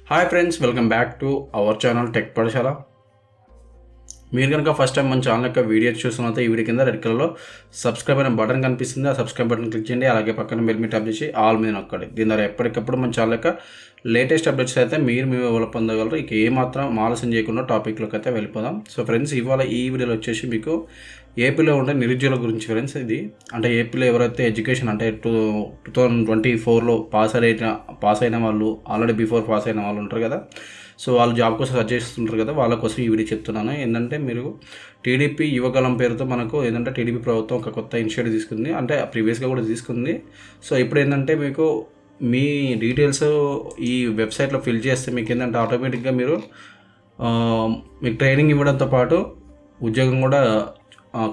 Hi friends, welcome back to our channel tech పాఠశాల. మీరు కనుక ఫస్ట్ టైం మన ఛానల్ యొక్క వీడియో చూస్తున్నట్లయితే ఈ వీడియో కింద రెడ్ కలర్లో సబ్స్క్రైబ్ అనే బటన్ కనిపిస్తుంది. ఆ సబ్స్క్రైబ్ బటన్ క్లిక్ చేయండి. అలాగే పక్కన బెల్ మీద ట్యాప్ చేసి ఆల్ మీద నొక్కండి. దీని ద్వారా ఎప్పటికప్పుడు మన ఛానల్ యొక్క లేటెస్ట్ అప్డేట్స్ అయితే మీరు పొందగలరు. ఇక ఏమాత్రం ఆలస్యం చేయకుండా టాపిక్లోకి అయితే వెళ్ళిపోదాం. సో ఫ్రెండ్స్, ఇవాళ ఈ వీడియోలో వచ్చేసి మీకు ఏపీలో ఉండే నిరుద్యోగుల గురించి ఫ్రెండ్స్. ఇది అంటే ఏపీలో ఎవరైతే ఎడ్యుకేషన్ అంటే 2024లో పాస్ అయిన వాళ్ళు, ఆల్రెడీ బిఫోర్ పాస్ అయిన వాళ్ళు ఉంటారు కదా, సో వాళ్ళు జాబ్ కోసం సర్చ్ చేస్తుంటారు కదా, వాళ్ళ కోసం ఈ వీడియో చెప్తున్నాను. ఏంటంటే మీరు టీడీపీ యువకాలం పేరుతో మనకు ఏంటంటే టీడీపీ ప్రభుత్వం ఒక కొత్త ఇనిషియేటివ్ తీసుకుంది. అంటే ప్రీవియస్గా కూడా తీసుకుంది. సో ఇప్పుడు ఏంటంటే మీకు మీ డీటెయిల్స్ ఈ వెబ్సైట్లో ఫిల్ చేస్తే మీకు ఏంటంటే ఆటోమేటిక్గా మీకు ట్రైనింగ్ ఇవ్వడంతో పాటు ఉద్యోగం కూడా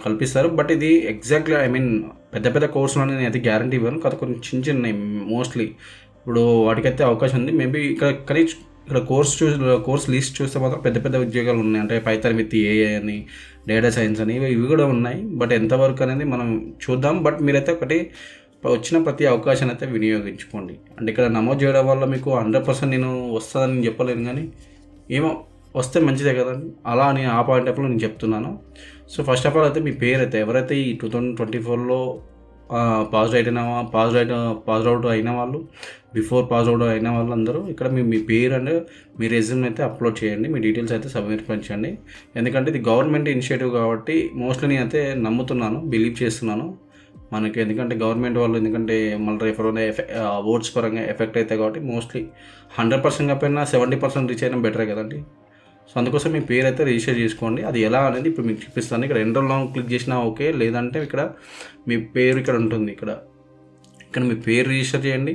కల్పిస్తారు. బట్ ఇది ఎగ్జాక్ట్లీ పెద్ద పెద్ద కోర్సులు అనేది అయితే గ్యారంటీ ఇవ్వను కదా, కొన్ని చిన్న మోస్ట్లీ ఇప్పుడు వాటికైతే అవకాశం ఉంది. మేబీ ఇక్కడ కోర్స్ లిస్ట్ చూస్తే మాత్రం పెద్ద పెద్ద ఉద్యోగాలు ఉన్నాయి. అంటే పైథాన్ విత్ ఏఐ అని, డేటా సైన్స్ అని ఇవి కూడా ఉన్నాయి. బట్ ఎంతవరకు అనేది మనం చూద్దాం. బట్ మీరైతే వచ్చిన ప్రతి అవకాశాన్ని అయితే వినియోగించుకోండి. అంటే ఇక్కడ నమోదు చేయడం వల్ల మీకు 100% నేను వస్తుందని చెప్పలేను, కానీ ఏమో వస్తే మంచిదే కదండి. అలా అని ఆ పాయింట్ ఆఫ్లో నేను చెప్తున్నాను. సో ఫస్ట్ ఆఫ్ ఆల్ అయితే మీ పేరు అయితే ఎవరైతే ఈ 2024లో పాస్డ్ అవుట్ అయిన వాళ్ళు, బిఫోర్ పాస్ అవుట్ అయిన వాళ్ళు అందరూ ఇక్కడ మీ పేరు అండ్ మీ రెజ్యూమ్ అయితే అప్లోడ్ చేయండి. మీ డీటెయిల్స్ అయితే సమర్పించండి. ఎందుకంటే ఇది గవర్నమెంట్ ఇనిషియేటివ్ కాబట్టి మోస్ట్లీ నేను అయితే నమ్ముతున్నాను, బిలీవ్ చేస్తున్నాను మనకి. ఎందుకంటే గవర్నమెంట్ వాళ్ళు మళ్ళీ రేపు ఓట్స్ పరంగా ఎఫెక్ట్ అవుతాయి కాబట్టి మోస్ట్లీ 100% కాకపోయినా 70% రీచ్ అయినా బెటరే కదండి. సో అందుకోసం మీ పేరు అయితే రిజిస్టర్ చేసుకోండి. అది ఎలా అనేది ఇప్పుడు మీకు చూపిస్తాను. ఇక్కడ ఎన్రోల్ నౌ క్లిక్ చేసినా ఓకే, లేదంటే ఇక్కడ మీ పేరు ఇక్కడ ఉంటుంది. ఇక్కడ మీ పేరు రిజిస్టర్ చేయండి,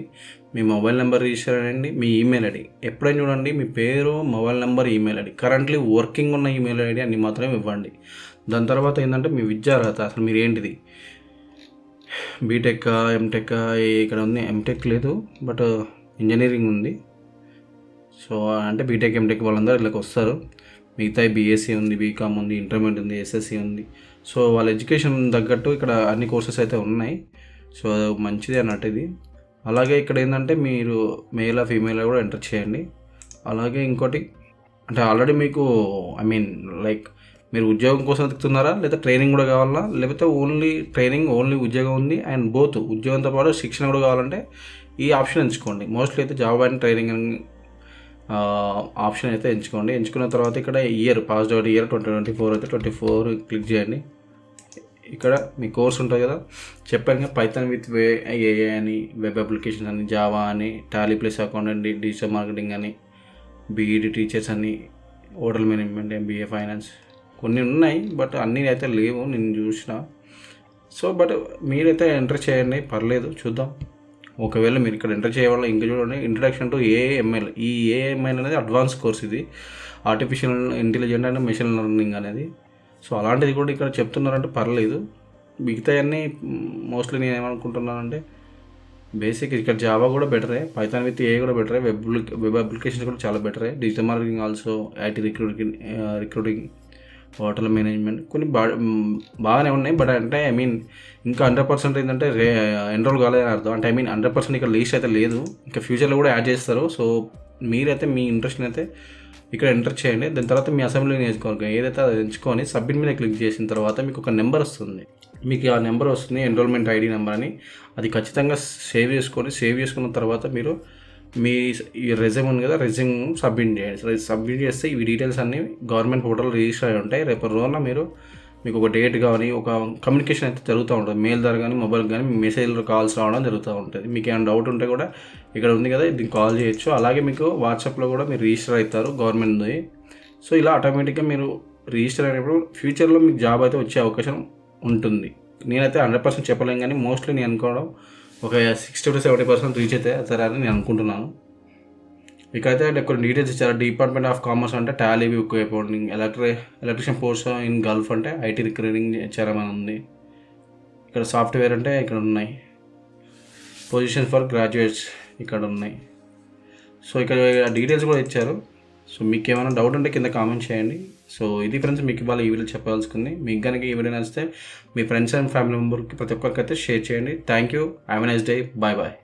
మీ మొబైల్ నెంబర్ రిజిస్టర్ చేయండి, మీ ఈమెయిల్ ఐడి ఎప్పుడైనా చూడండి. మీ పేరు, mobile number, email ID, currently working ఉన్న ఈమెయిల్ ఐడి అన్ని మాత్రమే ఇవ్వండి. దాని తర్వాత ఏంటంటే మీ విద్యార్హత, అసలు మీరు ఏంటిది, బీటెక్, ఎంటెక్, ఇక్కడ ఉంది ఎంటెక్ లేదు బట్ ఇంజనీరింగ్ ఉంది. సో అంటే బీటెక్, ఎంటెక్ వాళ్ళందరూ ఇట్లకి వస్తారు. మిగతా బీఎస్సీ ఉంది, బీకామ్ ఉంది, ఇంటర్మీడియట్ ఉంది, ఎస్ఎస్సీ ఉంది. సో వాళ్ళ ఎడ్యుకేషన్ తగ్గట్టు ఇక్కడ అన్ని కోర్సెస్ అయితే ఉన్నాయి. సో మంచిది అన్నట్టు ఇది. అలాగే ఇక్కడ ఏంటంటే మీరు మేల్ ఫీమేల్ కూడా ఎంటర్ చేయండి. అలాగే ఇంకోటి అంటే ఆల్రెడీ మీకు మీరు ఉద్యోగం కోసం వెతుకుతున్నారా, లేదా ట్రైనింగ్ కూడా కావాలా, లేకపోతే ఓన్లీ ట్రైనింగ్ ఓన్లీ ఉద్యోగం ఉంది అండ్ బోత్ ఉద్యోగంతో పాటు శిక్షణ కూడా కావాలంటే ఈ ఆప్షన్ ఎంచుకోండి. మోస్ట్లీ అయితే జాబ్ అండ్ ట్రైనింగ్ ఆప్షన్ అయితే ఎంచుకోండి. ఎంచుకున్న తర్వాత ఇక్కడ పాస్డ్ అవుట్ ఇయర్ 2024 అయితే 24 క్లిక్ చేయండి. ఇక్కడ మీ కోర్స్ ఉంటుంది కదా, చెప్పాను పైథాన్ విత్ ఏఐ అని, వెబ్ అప్లికేషన్స్ అని, జావా అని, Tally plus accountant, digital marketing అని, బీఈడి టీచర్స్ అని, హోటల్ మేనేజ్మెంట్, ఎంబీఏ ఫైనాన్స్ కొన్ని ఉన్నాయి. బట్ అన్నీ అయితే లేవు నేను చూసిన. సో బట్ మీరైతే ఎంటర్ చేయండి, పర్లేదు, చూద్దాం. ఒకవేళ మీరు ఇక్కడ ఎంటర్ చేయవాళ్ళ ఇంకా చూడండి, ఇంట్రడక్షన్ టు ఏఎంఎల్. ఈ ఏఎంఎల్ అనేది అడ్వాన్స్ కోర్స్, ఇది artificial intelligent and machine learning అనేది. సో అలాంటిది కూడా ఇక్కడ చెప్తున్నారంటే పర్లేదు. మిగతాయన్నీ మోస్ట్లీ నేను ఏమనుకుంటున్నానంటే బేసిక్ ఇక్కడ జావా కూడా బెటరే, పైథాన్ విత్ ఏ కూడా బెటరే, వెబ్ అప్లికేషన్స్ కూడా చాలా బెటరే, digital marketing also, IT recruiting, hotel management కొన్ని బాగానే ఉన్నాయి. బట్ అంటే ఇంకా 100% ఏంటంటే ఎన్రోల్ కాలేదని అర్థం. అంటే 100% ఇక్కడ లీస్ట్ అయితే లేదు, ఇంకా ఫ్యూచర్లో కూడా యాడ్ చేస్తారు. సో మీరైతే మీ ఇంట్రెస్ట్ని అయితే ఇక్కడ ఎంటర్ చేయండి. దాని తర్వాత మీ అసెంబ్లీ నియోజకవర్గం ఏదైతే అది ఎంచుకొని సబ్మిట్ మీద క్లిక్ చేసిన తర్వాత మీకు ఒక నెంబర్ వస్తుంది. మీకు ఆ నెంబర్ వస్తుంది, ఎన్రోల్మెంట్ ఐడి నెంబర్ అని. అది ఖచ్చితంగా సేవ్ చేసుకున్న తర్వాత మీరు మీ ఈ రెజ్యూమ్ ఉంది కదా, రెజ్యూమ్ సబ్మిట్ చేయండి. సబ్మిట్ చేస్తే ఈ డీటెయిల్స్ అన్నీ గవర్నమెంట్ పోర్టల్ రిజిస్టర్ అయి ఉంటాయి. రేపు రోజున మీకు ఒక డేట్ కానీ ఒక కమ్యూనికేషన్ అయితే జరుగుతూ ఉంటుంది. మెయిల్ ద్వారా కానీ మొబైల్ కానీ మెసేజ్లో కాల్స్ రావడం జరుగుతూ ఉంటుంది. మీకు ఏమైనా డౌట్ ఉంటే కూడా ఇక్కడ ఉంది కదా, దీన్ని కాల్ చేయొచ్చు. అలాగే మీకు వాట్సాప్లో కూడా మీరు రిజిస్టర్ అవుతారు గవర్నమెంట్ది. సో ఇలా ఆటోమేటిక్గా మీరు రిజిస్టర్ అయినప్పుడు ఫ్యూచర్లో మీకు జాబ్ అయితే వచ్చే అవకాశం ఉంటుంది. నేనైతే 100% చెప్పలేను, కానీ మోస్ట్లీ నేను అనుకోవడం ఒక 60 to 70% రీచ్ అయితే అవుతారని నేను అనుకుంటున్నాను. ఇక్కడైతే కొన్ని డీటెయిల్స్ ఇచ్చారు. డిపార్ట్మెంట్ ఆఫ్ కామర్స్ అంటే Tally, book accounting, electrician post in Gulf అంటే ఐటీ రిక్రూటింగ్ చేరమని ఉంది. ఇక్కడ సాఫ్ట్వేర్ అంటే ఇక్కడ ఉన్నాయి. పొజిషన్ ఫర్ గ్రాడ్యుయేట్స్ ఇక్కడ ఉన్నాయి. సో ఇక్కడ డీటెయిల్స్ కూడా ఇచ్చారు. సో మీకు ఏమైనా డౌట్ ఉంటే కింద కామెంట్ చేయండి. సో ఇది ఫ్రెండ్స్, మీకు ఇవాళ ఈ వీడియో చెప్పాల్సింది. మీకు కనుక ఈ వీడియో నచ్చితే మీ ఫ్రెండ్స్ అండ్ ఫ్యామిలీ మెంబర్కి ప్రతి ఒక్కరికి అయితే షేర్ చేయండి. Thank you. Have a nice day. Bye bye.